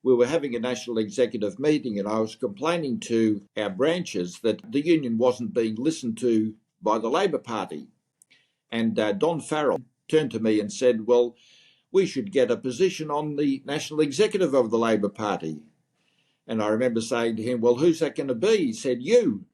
we were having a national executive meeting, and I was complaining to our branches that the union wasn't being listened to by the Labor Party. And Don Farrell turned to me and said, well, we should get a position on the national executive of the Labor Party. And I remember saying to him, well, who's that going to be? He said, you.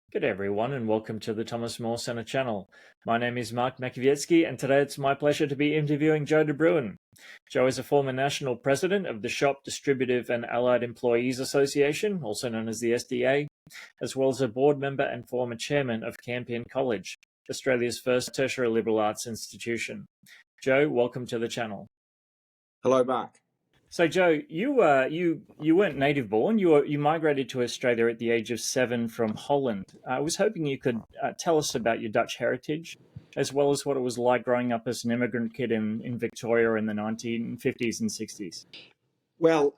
Good day everyone, and welcome to the Thomas More Centre channel. My name is Mark Makowiecki, and today it's my pleasure to be interviewing Joe de Bruyn. Joe is a former national president of the Shop, Distributive and Allied Employees Association, also known as the SDA, as well as a board member and former chairman of Campion College, Australia's first tertiary liberal arts institution. Joe, welcome to the channel. Hello, Mark. So, Joe, you weren't native born. You migrated to Australia at the age of 7 from Holland. I was hoping you could tell us about your Dutch heritage, as well as what it was like growing up as an immigrant kid in Victoria in the 1950s and 60s. Well,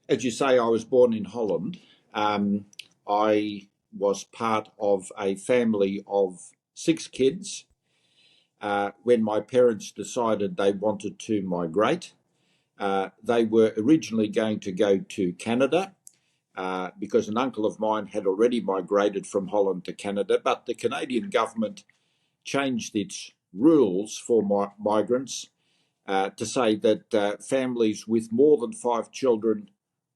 as you say, I was born in Holland. I was part of a family of 6 kids. When my parents decided they wanted to migrate, they were originally going to go to Canada because an uncle of mine had already migrated from Holland to Canada, but the Canadian government changed its rules for migrants to say that families with more than 5 children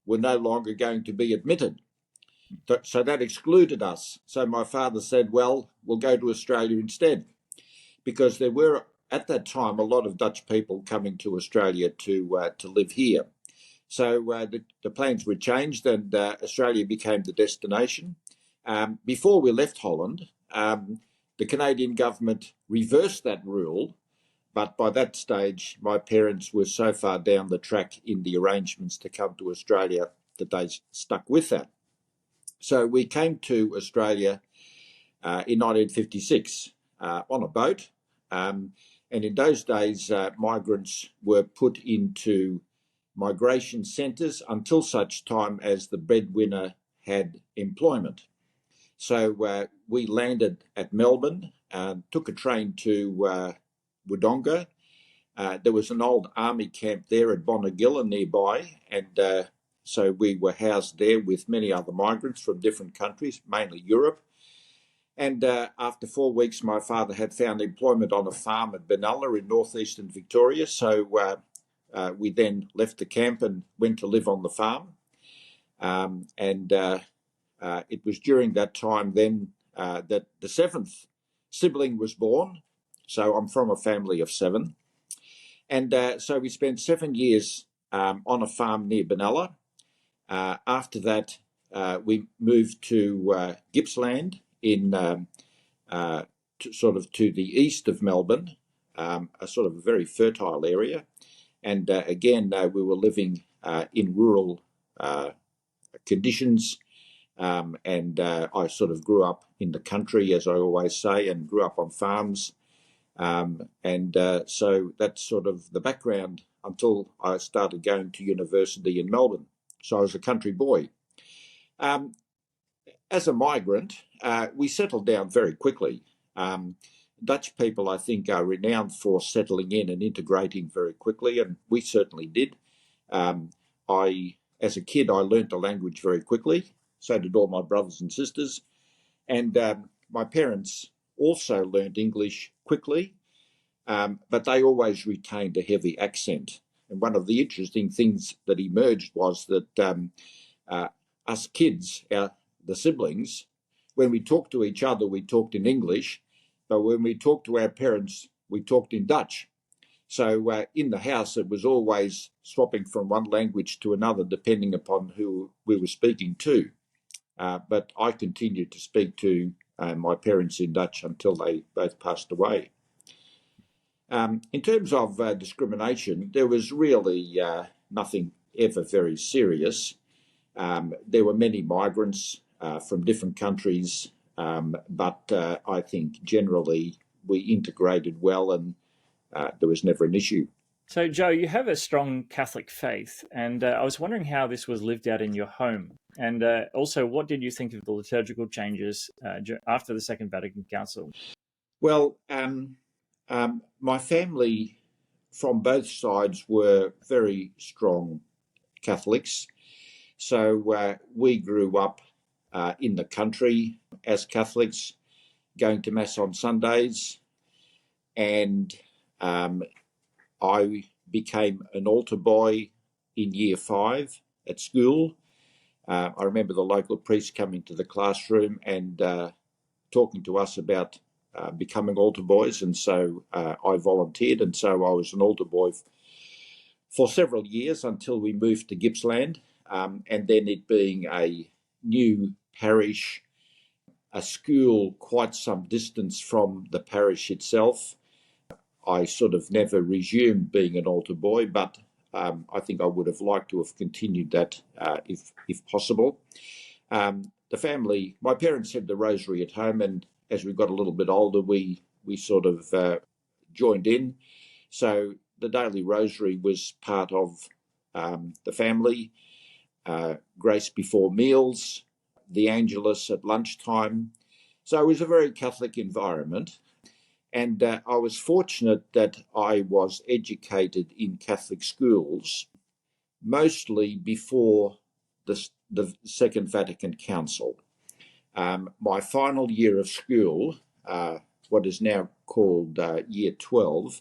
were no longer going to be admitted. So that excluded us. So my father said, well, we'll go to Australia instead, because there were at that time a lot of Dutch people coming to Australia to live here. So the plans were changed, and Australia became the destination. Before we left Holland, the Canadian government reversed that rule, but by that stage my parents were so far down the track in the arrangements to come to Australia that they stuck with that. So we came to Australia in 1956 on a boat. And in those days, migrants were put into migration centres until such time as the breadwinner had employment. So we landed at Melbourne, took a train to Wodonga. There was an old army camp there at Bonegilla nearby, and so we were housed there with many other migrants from different countries, mainly Europe. And after 4 weeks, my father had found employment on a farm at Benalla in northeastern Victoria. So we then left the camp and went to live on the farm. It was during that time then that the 7th sibling was born. So I'm from a family of 7. And so we spent 7 years on a farm near Benalla. After that, we moved to Gippsland, sort of to the east of Melbourne, a sort of a very fertile area. And again, we were living in rural conditions. And I sort of grew up in the country, as I always say, and grew up on farms. So that's sort of the background until I started going to university in Melbourne. So I was a country boy. As a migrant, we settled down very quickly. Dutch people, I think, are renowned for settling in and integrating very quickly, and we certainly did. As a kid, I learnt the language very quickly. So did all my brothers and sisters. And my parents also learnt English quickly, but they always retained a heavy accent. And one of the interesting things that emerged was that us kids, the siblings, when we talked to each other, we talked in English, but when we talked to our parents, we talked in Dutch. So in the house, it was always swapping from one language to another, depending upon who we were speaking to. But I continued to speak to my parents in Dutch until they both passed away. In terms of discrimination, there was really nothing ever very serious. There were many migrants from different countries, but I think generally we integrated well, and there was never an issue. So, Joe, you have a strong Catholic faith, and I was wondering how this was lived out in your home. And also, what did you think of the liturgical changes after the Second Vatican Council? Well, my family from both sides were very strong Catholics. So we grew up in the country as Catholics, going to Mass on Sundays, and I became an altar boy in Year 5 at school. I remember the local priest coming to the classroom and talking to us about becoming altar boys, and so I volunteered, and so I was an altar boy for several years until we moved to Gippsland, and then it being a new parish, a school quite some distance from the parish itself, I sort of never resumed being an altar boy, but I think I would have liked to have continued that if possible. The family, my parents said the rosary at home, and as we got a little bit older, we sort of joined in. So the daily rosary was part of the family, grace before meals, the Angelus at lunchtime. So it was a very Catholic environment. And I was fortunate that I was educated in Catholic schools, mostly before the Second Vatican Council. My final year of school, what is now called Year 12,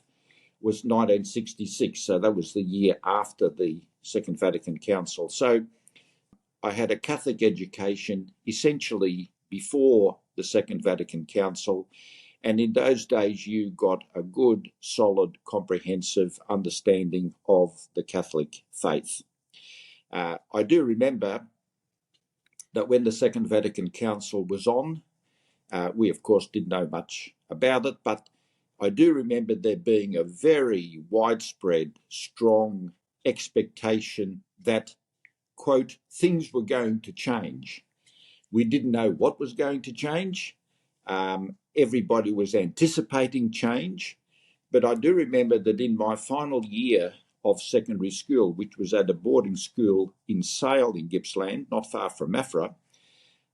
was 1966. So that was the year after the Second Vatican Council. So I had a Catholic education essentially before the Second Vatican Council. And in those days, you got a good, solid, comprehensive understanding of the Catholic faith. I do remember that when the Second Vatican Council was on, we of course didn't know much about it, but I do remember there being a very widespread, strong expectation that, quote, things were going to change. We didn't know what was going to change. Everybody was anticipating change, but I do remember that in my final year of secondary school, which was at a boarding school in Sale in Gippsland, not far from Maffra,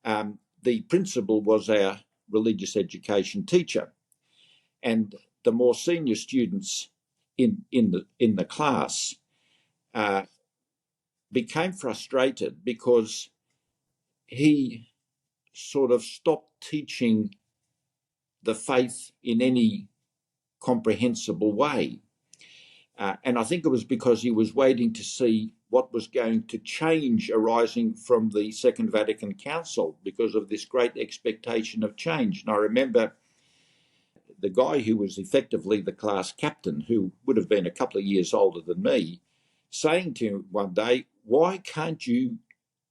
the principal was our religious education teacher, and the more senior students in the class became frustrated because he sort of stopped teaching the faith in any comprehensible way. And I think it was because he was waiting to see what was going to change arising from the Second Vatican Council because of this great expectation of change. And I remember the guy who was effectively the class captain, who would have been a couple of years older than me, saying to him one day, "Why can't you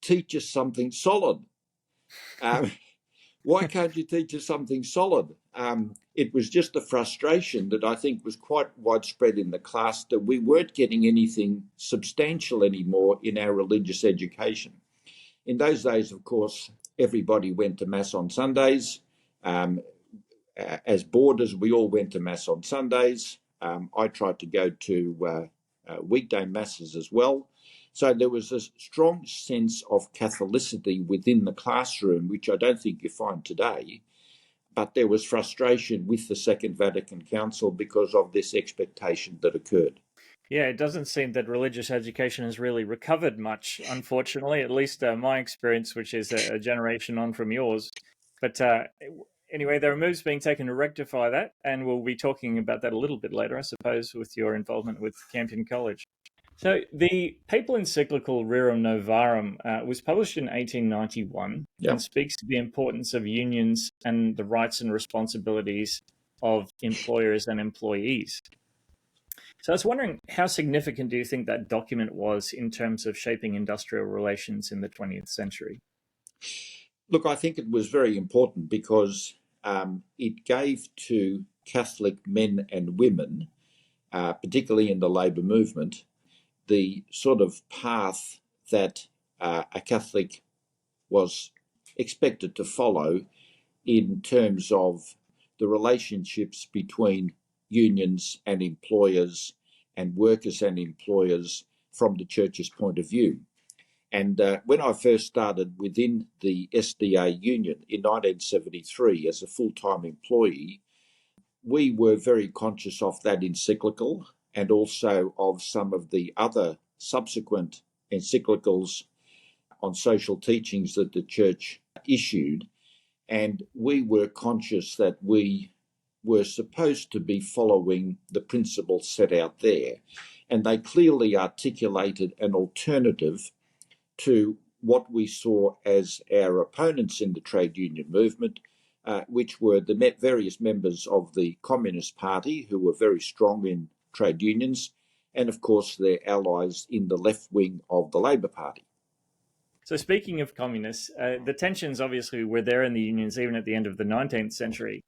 teach us something solid? Why can't you teach us something solid?" It was just the frustration that I think was quite widespread in the class that we weren't getting anything substantial anymore in our religious education. In those days, of course, everybody went to Mass on Sundays. As boarders, we all went to Mass on Sundays. I tried to go to weekday Masses as well. So there was a strong sense of Catholicity within the classroom, which I don't think you find today. But there was frustration with the Second Vatican Council because of this expectation that occurred. Yeah, it doesn't seem that religious education has really recovered much, unfortunately, at least my experience, which is a generation on from yours. But anyway, there are moves being taken to rectify that, and we'll be talking about that a little bit later, I suppose, with your involvement with Campion College. So the papal encyclical Rerum Novarum was published in 1891 and speaks to the importance of unions and the rights and responsibilities of employers and employees. So I was wondering, how significant do you think that document was in terms of shaping industrial relations in the 20th century? Look, I think it was very important because it gave to Catholic men and women, particularly in the labour movement, the sort of path that a Catholic was expected to follow in terms of the relationships between unions and employers and workers and employers from the church's point of view. And when I first started within the SDA union in 1973 as a full-time employee, we were very conscious of that encyclical and also of some of the other subsequent encyclicals on social teachings that the church issued. And we were conscious that we were supposed to be following the principles set out there. And they clearly articulated an alternative to what we saw as our opponents in the trade union movement, which were the various members of the Communist Party who were very strong in trade unions, and of course their allies in the left wing of the Labour Party. So speaking of communists, the tensions obviously were there in the unions even at the end of the 19th century.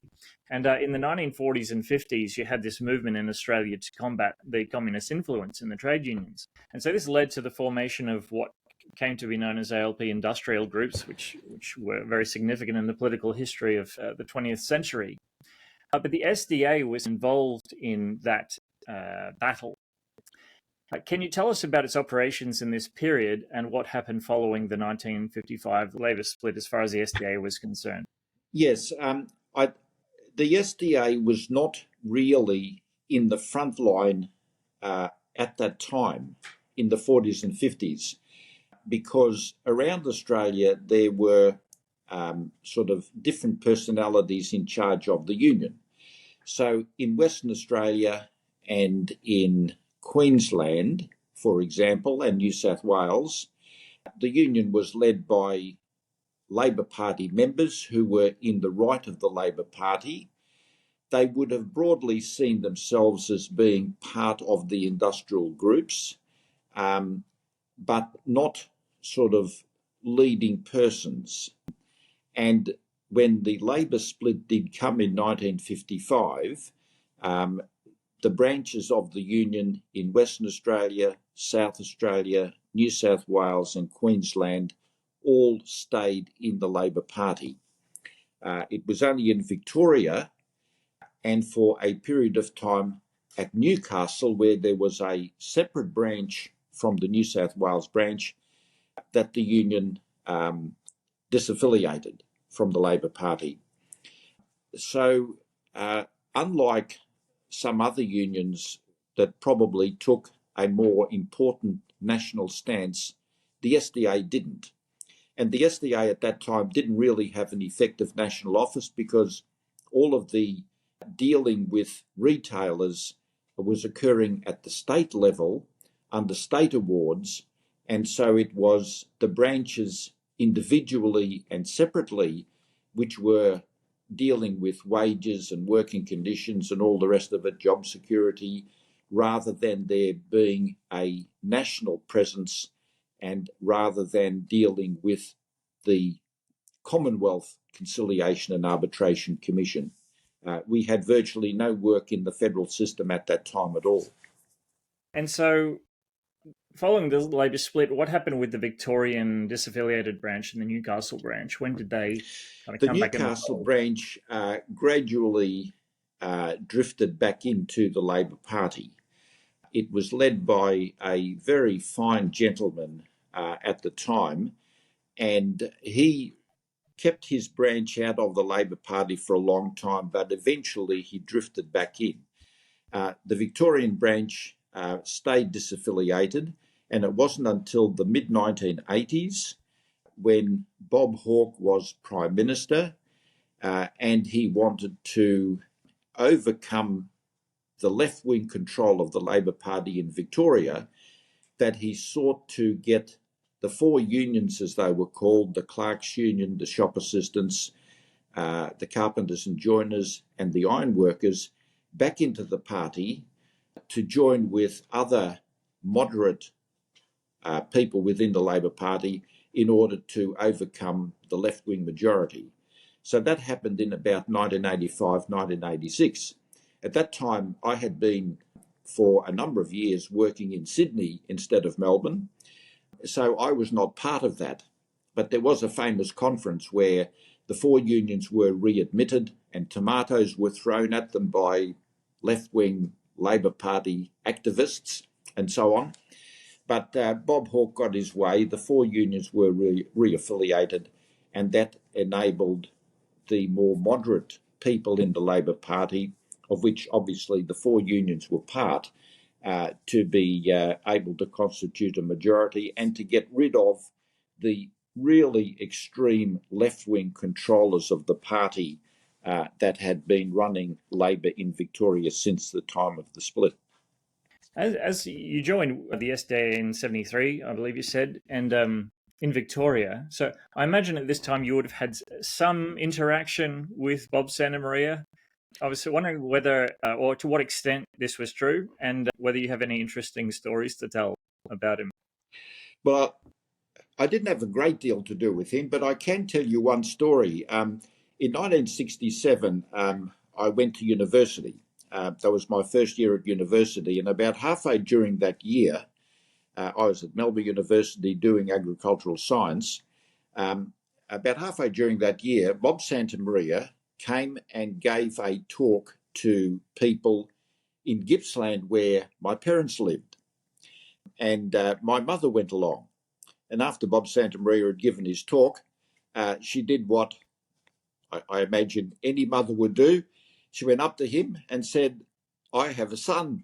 And in the 1940s and 50s, you had this movement in Australia to combat the communist influence in the trade unions. And so this led to the formation of what came to be known as ALP Industrial Groups, which were very significant in the political history of the 20th century. But the SDA was involved in that battle. Can you tell us about its operations in this period and what happened following the 1955 Labour split as far as the SDA was concerned? Yes, the SDA was not really in the front line at that time in the 40s and 50s, because around Australia there were sort of different personalities in charge of the union. So in Western Australia and in Queensland, for example, and New South Wales, the union was led by Labor Party members who were in the right of the Labor Party. They would have broadly seen themselves as being part of the industrial groups, but not sort of leading persons. And when the Labor split did come in 1955, the branches of the union in Western Australia, South Australia, New South Wales and Queensland all stayed in the Labor Party. It was only in Victoria and for a period of time at Newcastle, where there was a separate branch from the New South Wales branch, that the union disaffiliated from the Labor Party. So unlike some other unions that probably took a more important national stance, the SDA didn't. And the SDA at that time didn't really have an effective national office because all of the dealing with retailers was occurring at the state level under state awards, and so it was the branches individually and separately which were dealing with wages and working conditions and all the rest of it, job security, rather than there being a national presence and rather than dealing with the Commonwealth Conciliation and Arbitration Commission. We had virtually no work in the federal system at that time at all. And so following the Labor split, what happened with the Victorian disaffiliated branch and the Newcastle branch? When did they kind of come back? The Newcastle branch gradually drifted back into the Labor Party. It was led by a very fine gentleman at the time, and he kept his branch out of the Labor Party for a long time, but eventually he drifted back in. The Victorian branch stayed disaffiliated, and it wasn't until the mid-1980s when Bob Hawke was Prime Minister and he wanted to overcome the left-wing control of the Labor Party in Victoria that he sought to get the four unions, as they were called, the Clerks' Union, the Shop Assistants, the Carpenters and Joiners and the Ironworkers, back into the party to join with other moderate people within the Labor Party in order to overcome the left-wing majority. So that happened in about 1985, 1986. At that time, I had been for a number of years working in Sydney instead of Melbourne, so I was not part of that. But there was a famous conference where the four unions were readmitted and tomatoes were thrown at them by left-wing Labor Party activists and so on. But Bob Hawke got his way. The four unions were reaffiliated, and that enabled the more moderate people in the Labor Party, of which obviously the four unions were part, to be able to constitute a majority and to get rid of the really extreme left-wing controllers of the party that had been running Labor in Victoria since the time of the split. As you joined the SDA in 73, I believe you said, and in Victoria, so I imagine at this time you would have had some interaction with Bob Santamaria. I was wondering whether, or to what extent this was true, and whether you have any interesting stories to tell about him. Well, I didn't have a great deal to do with him, but I can tell you one story. In 1967, I went to university. That was my first year at university, and about halfway during that year, I was at Melbourne University doing agricultural science. About halfway during that year, Bob Santamaria came and gave a talk to people in Gippsland where my parents lived. And my mother went along. And after Bob Santamaria had given his talk, she did what I imagine any mother would do. She went up to him and said, "I have a son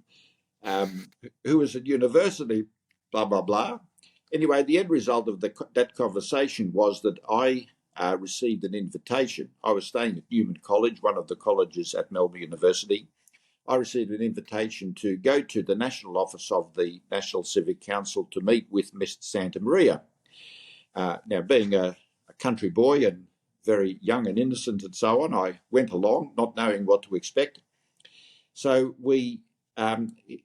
who is at university, blah, blah, blah." Anyway, the end result of that conversation was that I received an invitation. I was staying at Newman College, one of the colleges at Melbourne University. I received an invitation to go to the national office of the National Civic Council to meet with Mr. Santamaria. Now, being a country boy and very young and innocent and so on, I went along, not knowing what to expect. So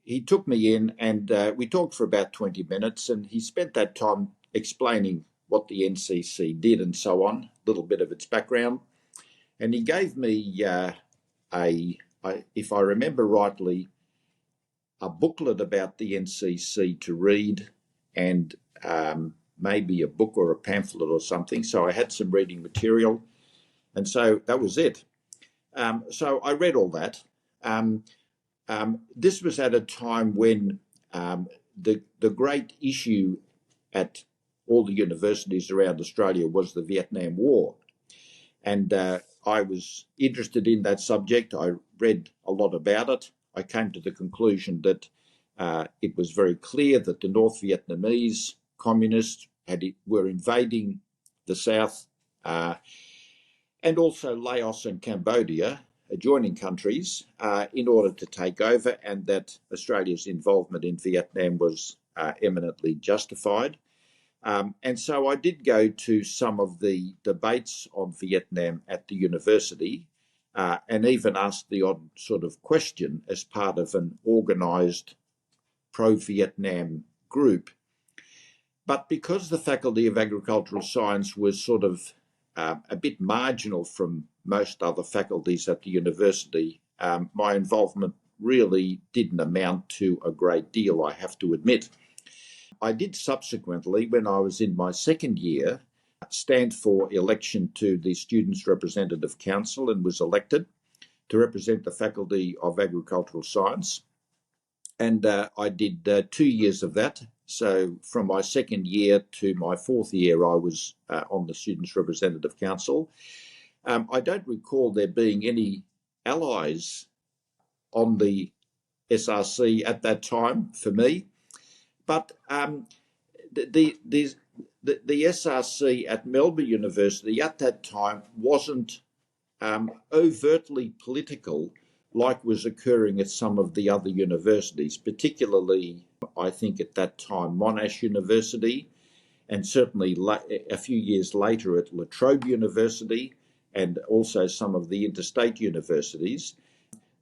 he took me in and we talked for about 20 minutes, and he spent that time explaining what the NCC did and so on, a little bit of its background. And he gave me, if I remember rightly, a booklet about the NCC to read, and maybe a book or a pamphlet or something. So I had some reading material, and so that was it. So I read all that. This was at a time when the great issue at all the universities around Australia was the Vietnam War. And I was interested in that subject. I read a lot about it. I came to the conclusion that it was very clear that the North Vietnamese communists were invading the South, and also Laos and Cambodia, adjoining countries, in order to take over, and that Australia's involvement in Vietnam was eminently justified. And so I did go to some of the debates on Vietnam at the university, and even asked the odd sort of question as part of an organised pro-Vietnam group. But because the Faculty of Agricultural Science was sort of a bit marginal from most other faculties at the university, my involvement really didn't amount to a great deal, I have to admit. I did subsequently, when I was in my second year, stand for election to the Students' Representative Council and was elected to represent the Faculty of Agricultural Science. And I did 2 years of that. So from my second year to my fourth year, I was on the Students' Representative Council. I don't recall there being any allies on the SRC at that time for me. But the SRC at Melbourne University at that time wasn't overtly political like was occurring at some of the other universities, particularly, I think, at that time, Monash University, and certainly a few years later at La Trobe University, and also some of the interstate universities.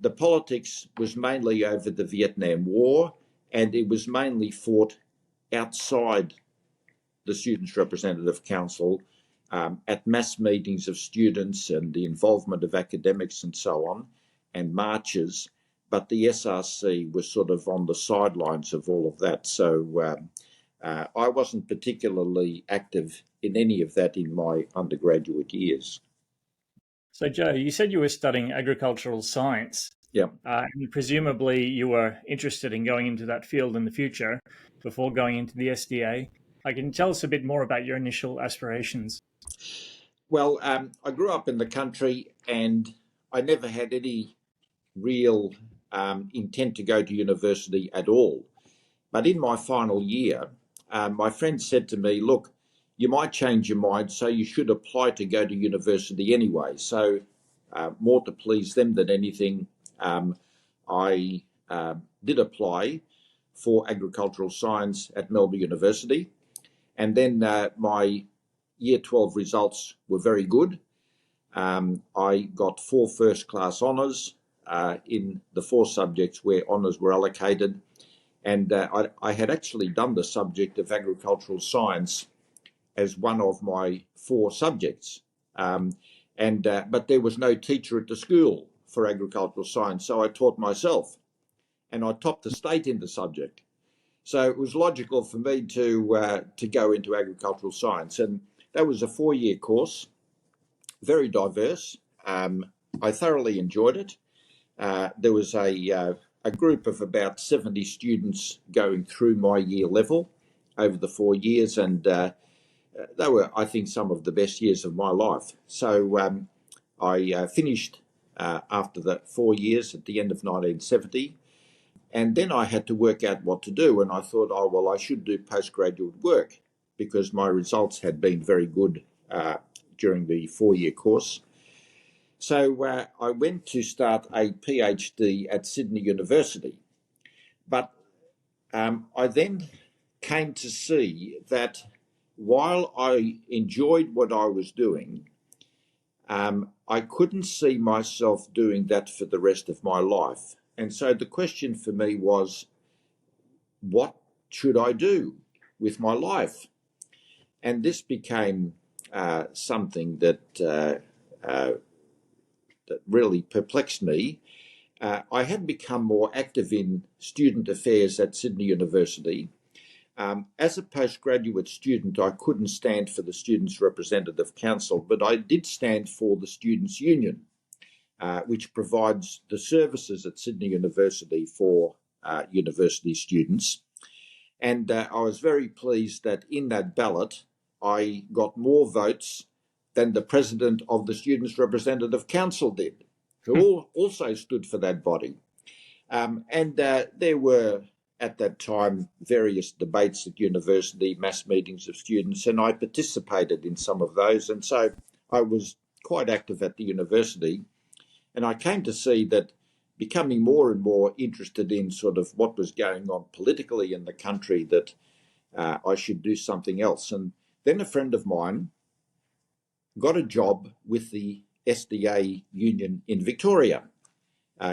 The politics was mainly over the Vietnam War, and it was mainly fought outside the Students' Representative Council, at mass meetings of students and the involvement of academics and so on, and marches. But the SRC was sort of on the sidelines of all of that. So I wasn't particularly active in any of that in my undergraduate years. So, Joe, you said you were studying agricultural science. Yeah. And presumably you were interested in going into that field in the future before going into the SDA. Can you tell us a bit more about your initial aspirations? Well, I grew up in the country and I never had any real intent to go to university at all. But in my final year, my friend said to me, look, you might change your mind, so you should apply to go to university anyway. So, more to please them than anything, I did apply for agricultural science at Melbourne University. And then my year 12 results were very good. I got 4 first-class honours in the 4 subjects where honours were allocated. And I had actually done the subject of agricultural science as one of my 4 subjects. But there was no teacher at the school for agricultural science, so I taught myself. And I topped the state in the subject. So it was logical for me to go into agricultural science. And that was a 4-year course, very diverse. I thoroughly enjoyed it. There was a group of about 70 students going through my year level over the 4 years, and they were, I think, some of the best years of my life. So I finished after the 4 years at the end of 1970, and then I had to work out what to do, and I thought, oh, well, I should do postgraduate work because my results had been very good during the 4-year course. So I went to start a PhD at Sydney University. But I then came to see that while I enjoyed what I was doing, I couldn't see myself doing that for the rest of my life. And so the question for me was, what should I do with my life? And this became something that really perplexed me. I had become more active in student affairs at Sydney University. As a postgraduate student, I couldn't stand for the Students' Representative Council, but I did stand for the Students' Union, which provides the services at Sydney University for university students. And I was very pleased that in that ballot, I got more votes than the president of the Students' Representative Council did, who also stood for that body. There were, at that time, various debates at university, mass meetings of students, and I participated in some of those. And so I was quite active at the university. And I came to see that becoming more and more interested in sort of what was going on politically in the country, that I should do something else. And then a friend of mine got a job with the SDA union in Victoria.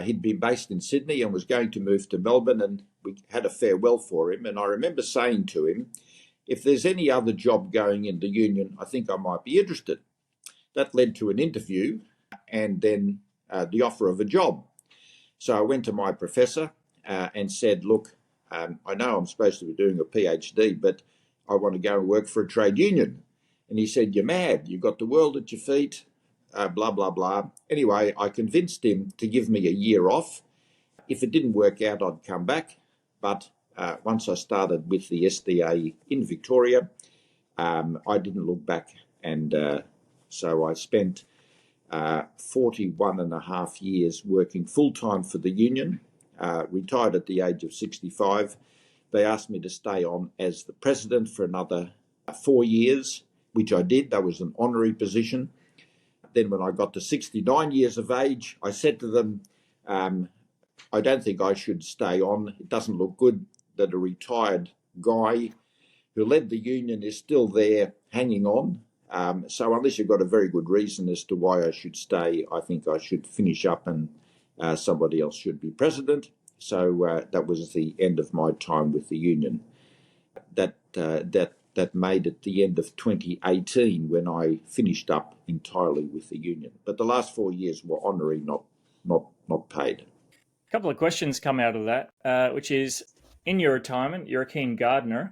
He'd been based in Sydney and was going to move to Melbourne, and we had a farewell for him. And I remember saying to him, if there's any other job going in the union, I think I might be interested. That led to an interview and then the offer of a job. So I went to my professor and said, look, I know I'm supposed to be doing a PhD, but I want to go and work for a trade union. And he said, you're mad. You've got the world at your feet, blah, blah, blah. Anyway, I convinced him to give me a year off. If it didn't work out, I'd come back. But once I started with the SDA in Victoria, I didn't look back. And so I spent 41 and a half years working full-time for the union, retired at the age of 65. They asked me to stay on as the president for another 4 years, which I did. That was an honorary position. Then when I got to 69 years of age, I said to them, I don't think I should stay on. It doesn't look good that a retired guy who led the union is still there hanging on. So unless you've got a very good reason as to why I should stay, I think I should finish up and somebody else should be president. So that was the end of my time with the union. That made it the end of 2018 when I finished up entirely with the union. But the last 4 years were honorary, not paid. A couple of questions come out of that, which is, in your retirement, you're a keen gardener.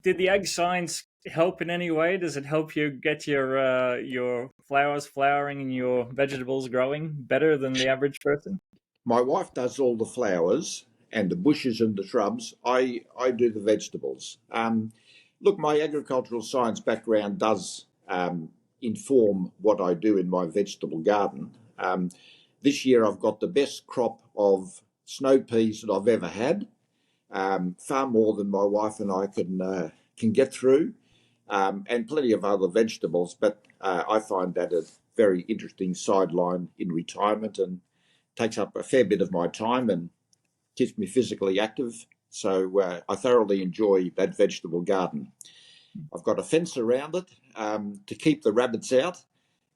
Did the ag science help in any way? Does it help you get your flowers flowering and your vegetables growing better than the average person? My wife does all the flowers and the bushes and the shrubs. I do the vegetables. Look, my agricultural science background does inform what I do in my vegetable garden. This year I've got the best crop of snow peas that I've ever had, far more than my wife and I can get through, and plenty of other vegetables. But I find that a very interesting sideline in retirement and takes up a fair bit of my time and keeps me physically active. So I thoroughly enjoy that vegetable garden. I've got a fence around it to keep the rabbits out,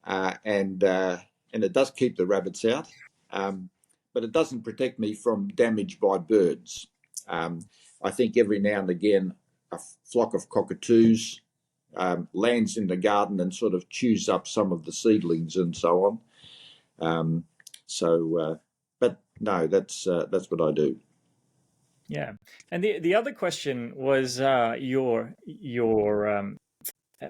and it does keep the rabbits out, but it doesn't protect me from damage by birds. I think every now and again a flock of cockatoos lands in the garden and sort of chews up some of the seedlings and so on. But no, that's what I do. Yeah, and the other question was your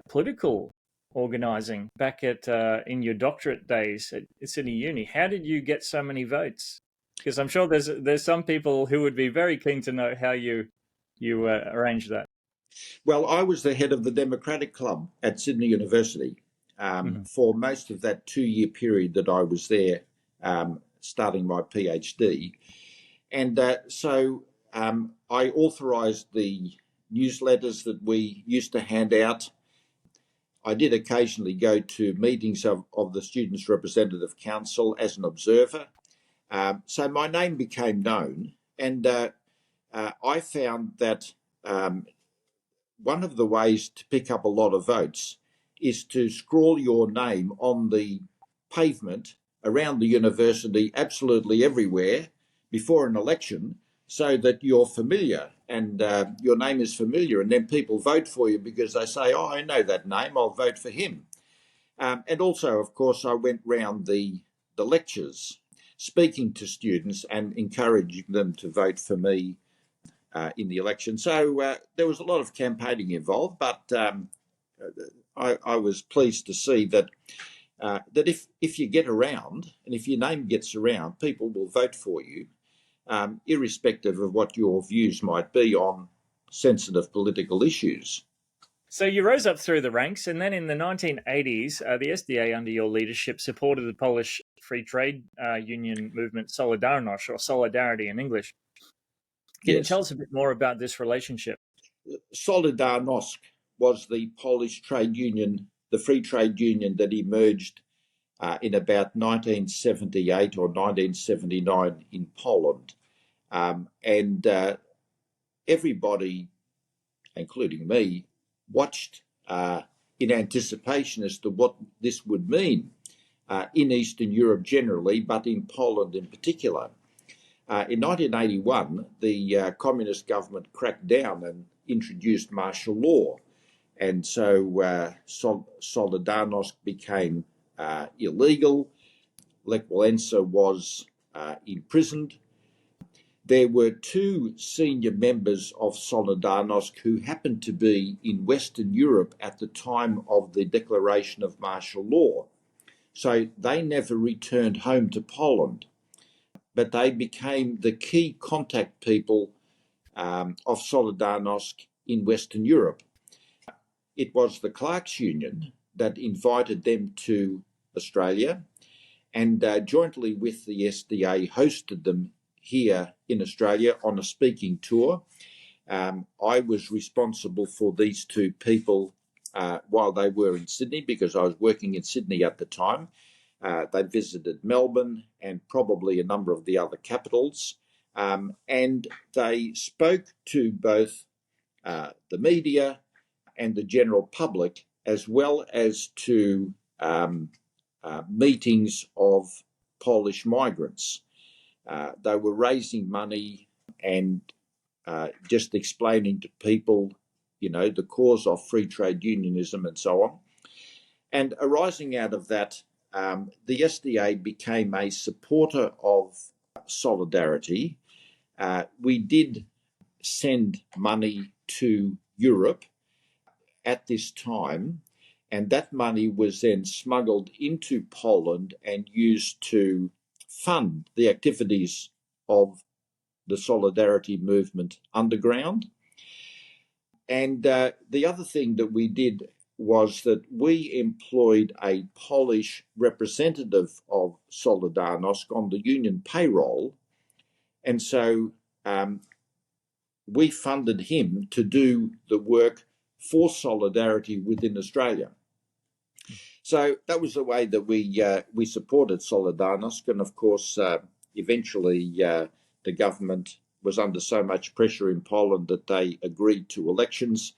political organizing back at in your doctorate days at Sydney Uni. How did you get so many votes? Because I'm sure there's some people who would be very keen to know how you arranged that. Well, I was the head of the Democratic Club at Sydney University for most of that 2-year period that I was there, starting my PhD. And so I authorised the newsletters that we used to hand out. I did occasionally go to meetings of the Students' Representative Council as an observer. So my name became known, and I found that one of the ways to pick up a lot of votes is to scrawl your name on the pavement around the university, absolutely everywhere, before an election, so that you're familiar and your name is familiar, and then people vote for you because they say, oh, I know that name, I'll vote for him. And also, of course, I went round the lectures, speaking to students and encouraging them to vote for me in the election. So there was a lot of campaigning involved, but I was pleased to see that if you get around and if your name gets around, people will vote for you, irrespective of what your views might be on sensitive political issues. So you rose up through the ranks, and then in the 1980s, the SDA, under your leadership, supported the Polish free trade union movement Solidarnosc, or Solidarity in English. Can you tell us a bit more about this relationship? Solidarnosc was the Polish trade union, the free trade union that emerged in about 1978 or 1979 in Poland. And everybody, including me, watched in anticipation as to what this would mean in Eastern Europe generally, but in Poland in particular. In 1981, the communist government cracked down and introduced martial law. And so Solidarnosc became illegal. Lech Walesa was imprisoned. There were 2 senior members of Solidarnosc who happened to be in Western Europe at the time of the declaration of martial law. So they never returned home to Poland, but they became the key contact people of Solidarnosc in Western Europe. It was the Clerks' Union that invited them to Australia, and jointly with the SDA hosted them here in Australia on a speaking tour. I was responsible for these 2 people while they were in Sydney, because I was working in Sydney at the time. They visited Melbourne and probably a number of the other capitals, and they spoke to both the media and the general public, as well as to meetings of Polish migrants. They were raising money and just explaining to people, the cause of free trade unionism and so on. And arising out of that, the SDA became a supporter of solidarity. We did send money to Europe at this time, and that money was then smuggled into Poland and used to fund the activities of the Solidarity movement underground. And the other thing that we did was that we employed a Polish representative of Solidarnosc on the union payroll. And so we funded him to do the work for Solidarity within Australia. So that was the way that we supported Solidarnosc. And of course, eventually the government was under so much pressure in Poland that they agreed to elections.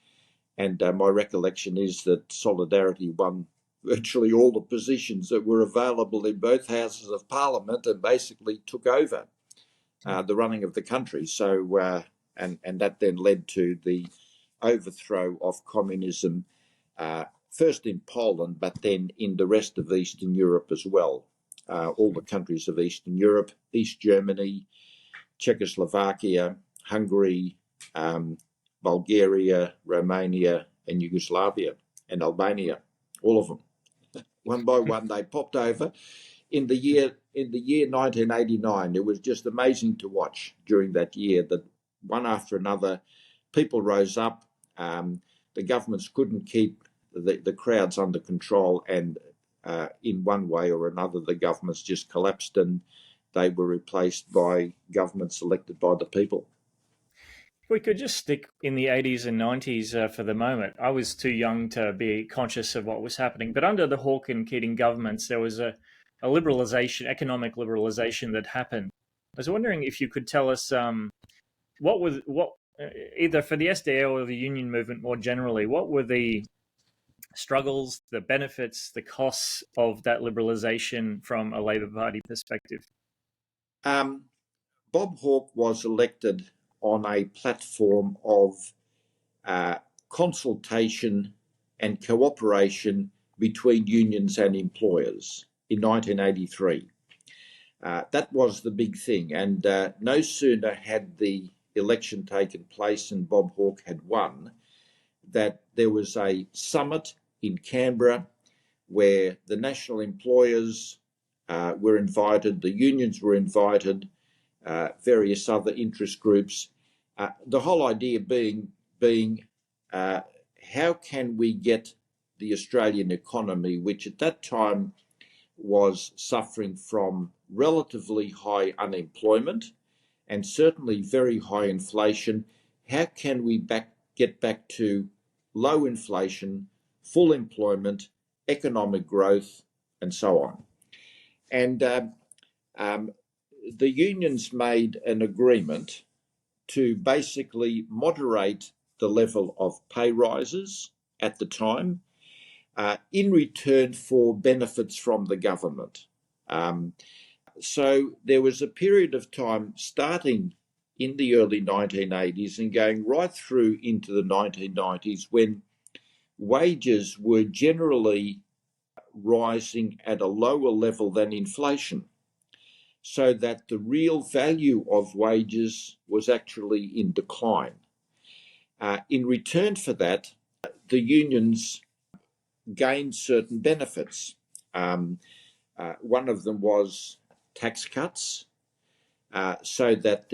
And my recollection is that Solidarity won virtually all the positions that were available in both houses of parliament and basically took over the running of the country. So, and that then led to the overthrow of communism, first in Poland, but then in the rest of Eastern Europe as well. All the countries of Eastern Europe, East Germany, Czechoslovakia, Hungary, Bulgaria, Romania, and Yugoslavia, and Albania, all of them. One by one, they popped over. In the year 1989, it was just amazing to watch during that year that one after another, people rose up. The governments couldn't keep the crowds under control, and in one way or another, the governments just collapsed and they were replaced by governments elected by the people. If we could just stick in the 80s and 90s for the moment. I was too young to be conscious of what was happening, but under the Hawke and Keating governments, there was a liberalisation, economic liberalisation that happened. I was wondering if you could tell us what either for the SDA or the union movement more generally, what were the struggles, the benefits, the costs of that liberalisation from a Labor Party perspective? Bob Hawke was elected on a platform of consultation and cooperation between unions and employers in 1983. That was the big thing, and no sooner had the election taken place and Bob Hawke had won, that there was a summit in Canberra where the national employers were invited, the unions were invited, various other interest groups. The whole idea being how can we get the Australian economy, which at that time was suffering from relatively high unemployment and certainly very high inflation, how can we get back to low inflation, full employment, economic growth, and so on? And the unions made an agreement to basically moderate the level of pay rises at the time in return for benefits from the government. So there was a period of time starting in the early 1980s and going right through into the 1990s when wages were generally rising at a lower level than inflation, so that the real value of wages was actually in decline. In return for that, the unions gained certain benefits. One of them was tax cuts, so that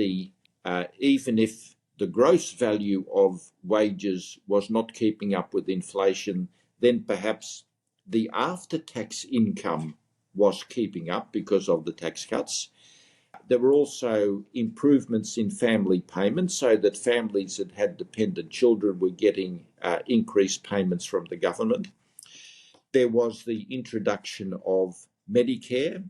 even if the gross value of wages was not keeping up with inflation, then perhaps the after-tax income was keeping up because of the tax cuts. There were also improvements in family payments, so that families that had dependent children were getting increased payments from the government. There was the introduction of Medicare.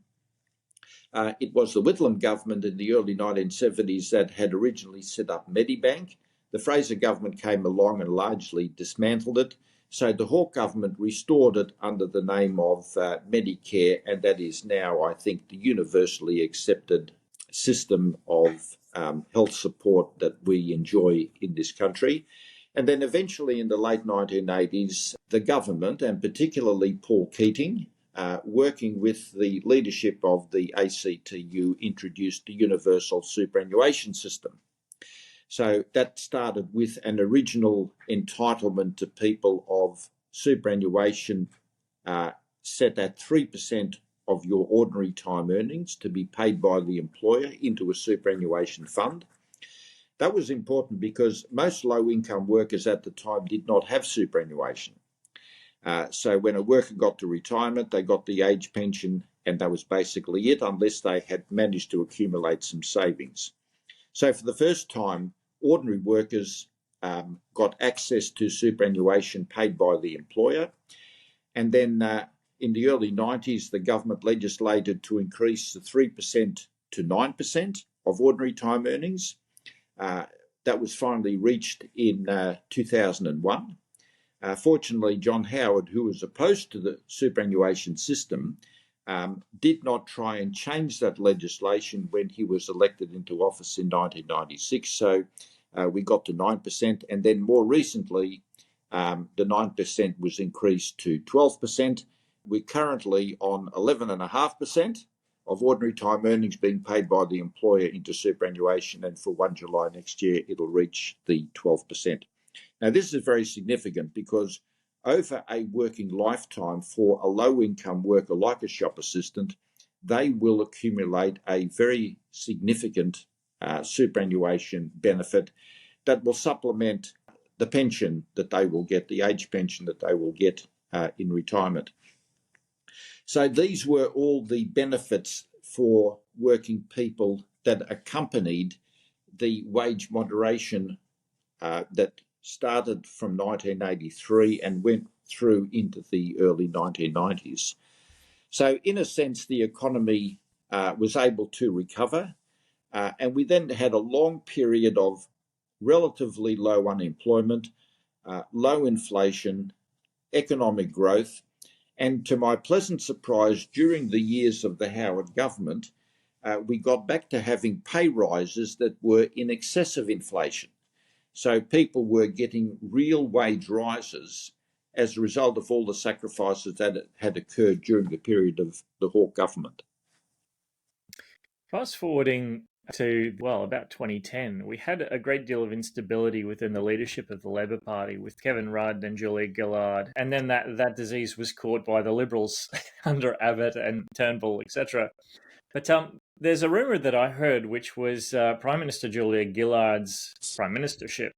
It was the Whitlam government in the early 1970s that had originally set up Medibank. The Fraser government came along and largely dismantled it. So the Hawke government restored it under the name of Medicare, and that is now, I think, the universally accepted system of health support that we enjoy in this country. And then eventually in the late 1980s, the government, and particularly Paul Keating, working with the leadership of the ACTU, introduced the universal superannuation system. So that started with an original entitlement to people of superannuation set at 3% of your ordinary time earnings to be paid by the employer into a superannuation fund. That was important because most low-income workers at the time did not have superannuation. So when a worker got to retirement, they got the age pension, and that was basically it, unless they had managed to accumulate some savings. So for the first time, ordinary workers got access to superannuation paid by the employer. And then in the early 90s, the government legislated to increase the 3% to 9% of ordinary time earnings. That was finally reached in 2001. Fortunately, John Howard, who was opposed to the superannuation system, did not try and change that legislation when he was elected into office in 1996. So we got to 9%, and then more recently, the 9% was increased to 12%. We're currently on 11.5% of ordinary time earnings being paid by the employer into superannuation, and for 1 July next year, it'll reach the 12%. Now, this is very significant because over a working lifetime for a low-income worker like a shop assistant, they will accumulate a very significant superannuation benefit that will supplement the pension that they will get, the age pension that they will get in retirement. So these were all the benefits for working people that accompanied the wage moderation that started from 1983 and went through into the early 1990s. So in a sense, the economy was able to recover, and we then had a long period of relatively low unemployment, low inflation, economic growth, and to my pleasant surprise, during the years of the Howard government, we got back to having pay rises that were in excess of inflation. So people were getting real wage rises as a result of all the sacrifices that had occurred during the period of the Hawke government. Fast forwarding to, well, about 2010, we had a great deal of instability within the leadership of the Labor Party with Kevin Rudd and Julia Gillard. And then that disease was caught by the Liberals under Abbott and Turnbull, etc. But there's a rumour that I heard, which was Prime Minister Julia Gillard's prime ministership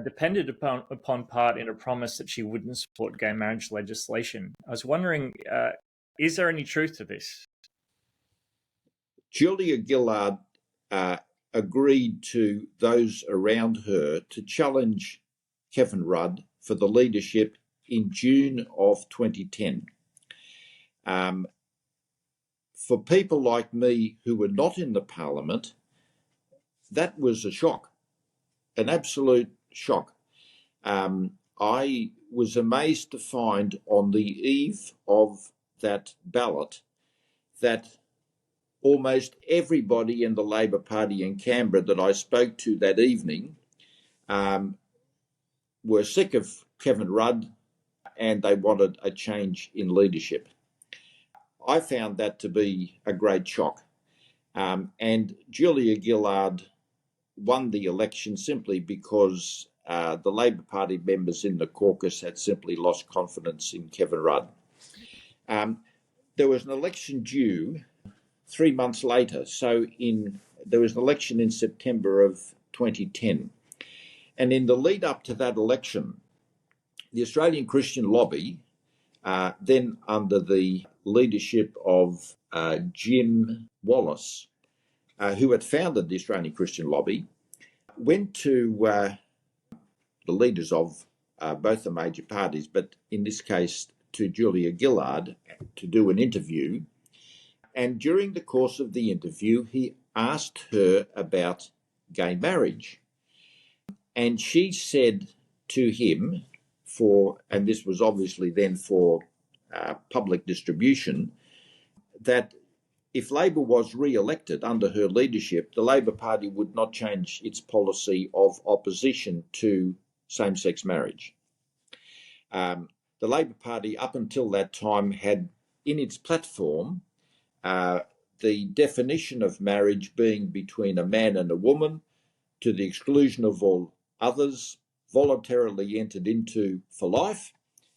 depended upon part in a promise that she wouldn't support gay marriage legislation. I was wondering, is there any truth to this? Julia Gillard agreed to those around her to challenge Kevin Rudd for the leadership in June of 2010. For people like me who were not in the parliament, that was a shock, an absolute shock. I was amazed to find on the eve of that ballot that almost everybody in the Labor Party in Canberra that I spoke to that evening were sick of Kevin Rudd and they wanted a change in leadership. I found that to be a great shock. And Julia Gillard won the election simply because the Labor Party members in the caucus had simply lost confidence in Kevin Rudd. There was an election due 3 months later. So there was an election in September of 2010. And in the lead up to that election, the Australian Christian Lobby, then under the leadership of Jim Wallace, who had founded the Australian Christian Lobby, went to the leaders of both the major parties, but in this case to Julia Gillard, to do an interview. And during the course of the interview, he asked her about gay marriage. And she said to him, and this was obviously then for public distribution, that if Labor was re-elected under her leadership, the Labor Party would not change its policy of opposition to same-sex marriage. The Labor Party, up until that time, had in its platform the definition of marriage being between a man and a woman, to the exclusion of all others, voluntarily entered into for life,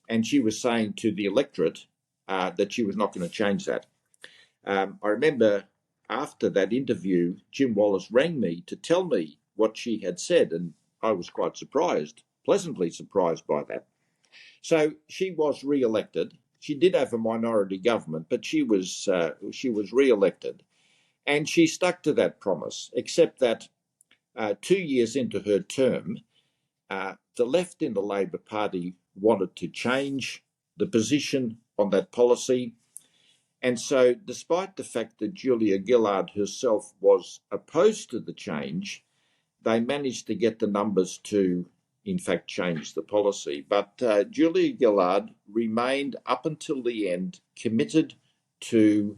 and she was saying to the electorate that she was not going to change that. I remember after that interview, Jim Wallace rang me to tell me what she had said, and I was quite surprised, pleasantly surprised by that. So she was re-elected. She did have a minority government, but she was re-elected, and she stuck to that promise. Except that 2 years into her term, the left in the Labor Party wanted to change the position on that policy. And so, despite the fact that Julia Gillard herself was opposed to the change, they managed to get the numbers to, in fact, change the policy. But Julia Gillard remained up until the end committed to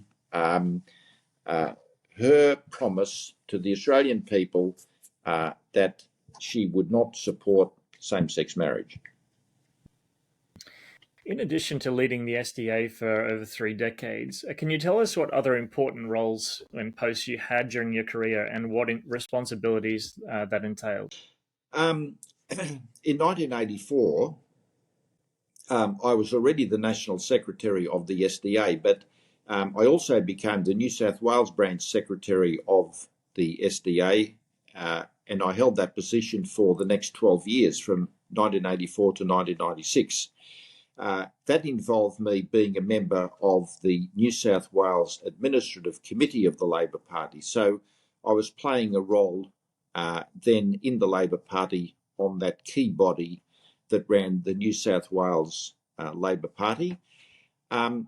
her promise to the Australian people that she would not support same-sex marriage. In addition to leading the SDA for over 3 decades, can you tell us what other important roles and posts you had during your career and what responsibilities that entailed? In 1984, I was already the National Secretary of the SDA, but I also became the New South Wales branch Secretary of the SDA, and I held that position for the next 12 years, from 1984 to 1996. That involved me being a member of the New South Wales Administrative Committee of the Labor Party. So I was playing a role then in the Labor Party on that key body that ran the New South Wales Labor Party. And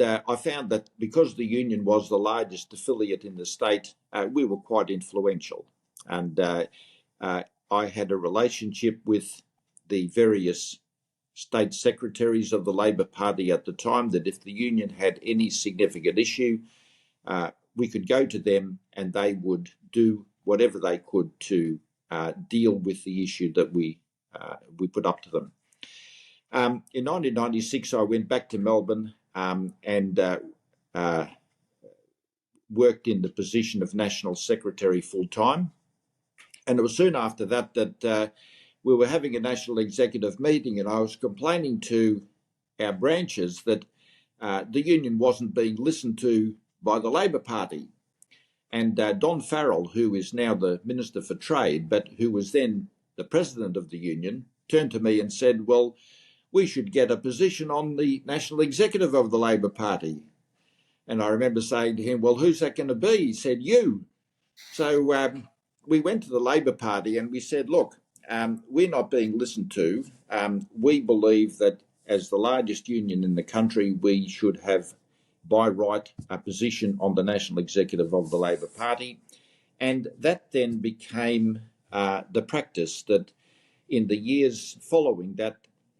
I found that because the union was the largest affiliate in the state, we were quite influential. And I had a relationship with the various state secretaries of the Labor Party at the time, that if the union had any significant issue, we could go to them and they would do whatever they could to deal with the issue that we put up to them. In 1996, I went back to Melbourne and worked in the position of National Secretary full-time. And it was soon after that that we were having a national executive meeting, and I was complaining to our branches that the union wasn't being listened to by the Labor Party. And Don Farrell, who is now the Minister for Trade, but who was then the president of the union, turned to me and said, well, we should get a position on the national executive of the Labor Party. And I remember saying to him, well, who's that going to be? He said, you. So we went to the Labor Party and we said, look, we're not being listened to. We believe that as the largest union in the country, we should have by right a position on the national executive of the Labor Party. And that then became the practice that in the years following that,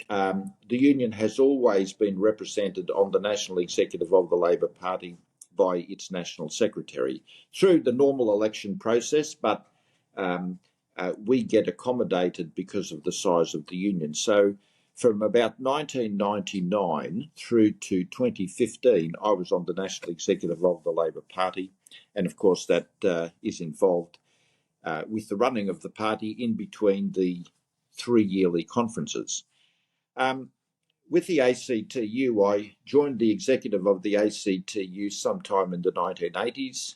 the union has always been represented on the national executive of the Labor Party by its national secretary through the normal election process, but we get accommodated because of the size of the union. So from about 1999 through to 2015, I was on the national executive of the Labor Party. And of course, that is involved with the running of the party in between the 3 yearly conferences. With the ACTU, I joined the executive of the ACTU sometime in the 1980s.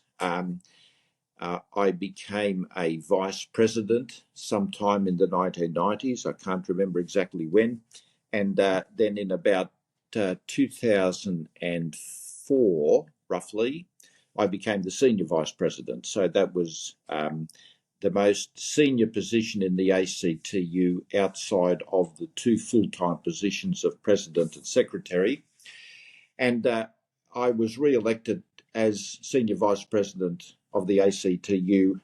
I became a vice president sometime in the 1990s. I can't remember exactly when. And then in about 2004, roughly, I became the senior vice president. So that was the most senior position in the ACTU outside of the 2 full-time positions of president and secretary. And I was re-elected as senior vice president of the ACTU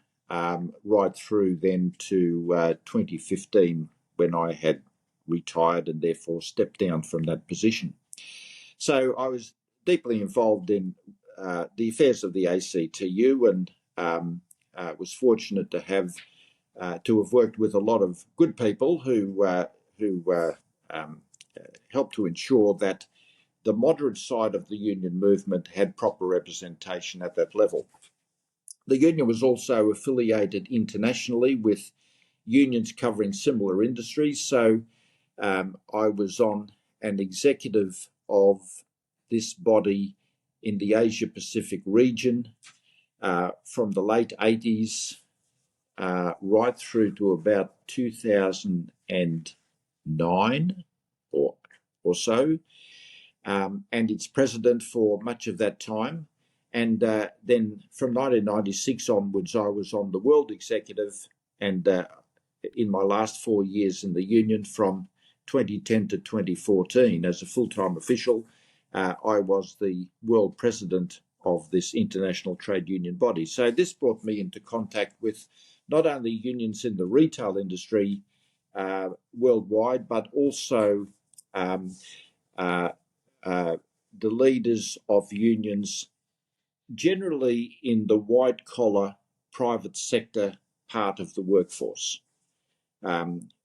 right through then to 2015, when I had retired and therefore stepped down from that position. So I was deeply involved in the affairs of the ACTU, and was fortunate to have worked with a lot of good people who helped to ensure that the moderate side of the union movement had proper representation at that level. The union was also affiliated internationally with unions covering similar industries. So I was on an executive of this body in the Asia Pacific region from the late 80s right through to about 2009 or so, and its president for much of that time. And then from 1996 onwards, I was on the World Executive, and in my last 4 years in the Union from 2010 to 2014 as a full-time official, I was the world president of this international trade union body. So this brought me into contact with not only unions in the retail industry worldwide, but also the leaders of unions generally in the white-collar private sector part of the workforce.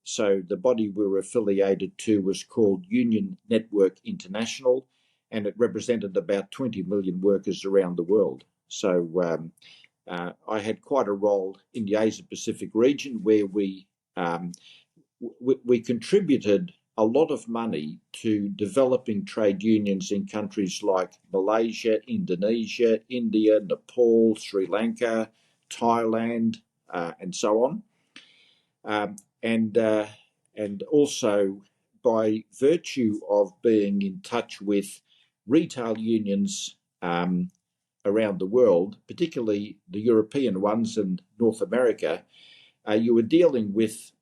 So the body we were affiliated to was called Union Network International, and it represented about 20 million workers around the world. So I had quite a role in the Asia Pacific region where we contributed a lot of money to developing trade unions in countries like Malaysia, Indonesia, India, Nepal, Sri Lanka, Thailand, and so on. And also by virtue of being in touch with retail unions around the world, particularly the European ones and North America, you were dealing with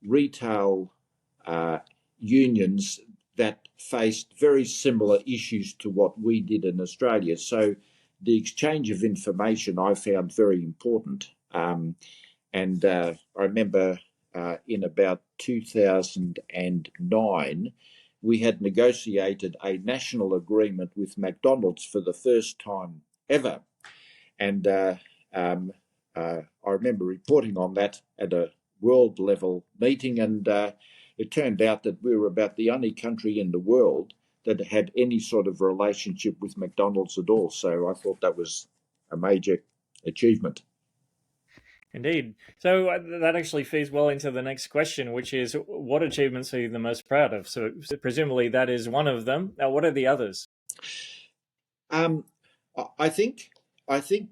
retail unions that faced very similar issues to what we did in Australia. So the exchange of information I found very important. And I remember in about 2009, we had negotiated a national agreement with McDonald's for the first time ever. And I remember reporting on that at a world level meeting, and it turned out that we were about the only country in the world that had any sort of relationship with McDonald's at all. So I thought that was a major achievement. Indeed. So that actually feeds well into the next question, which is, what achievements are you the most proud of? So presumably that is one of them. Now, what are the others? I think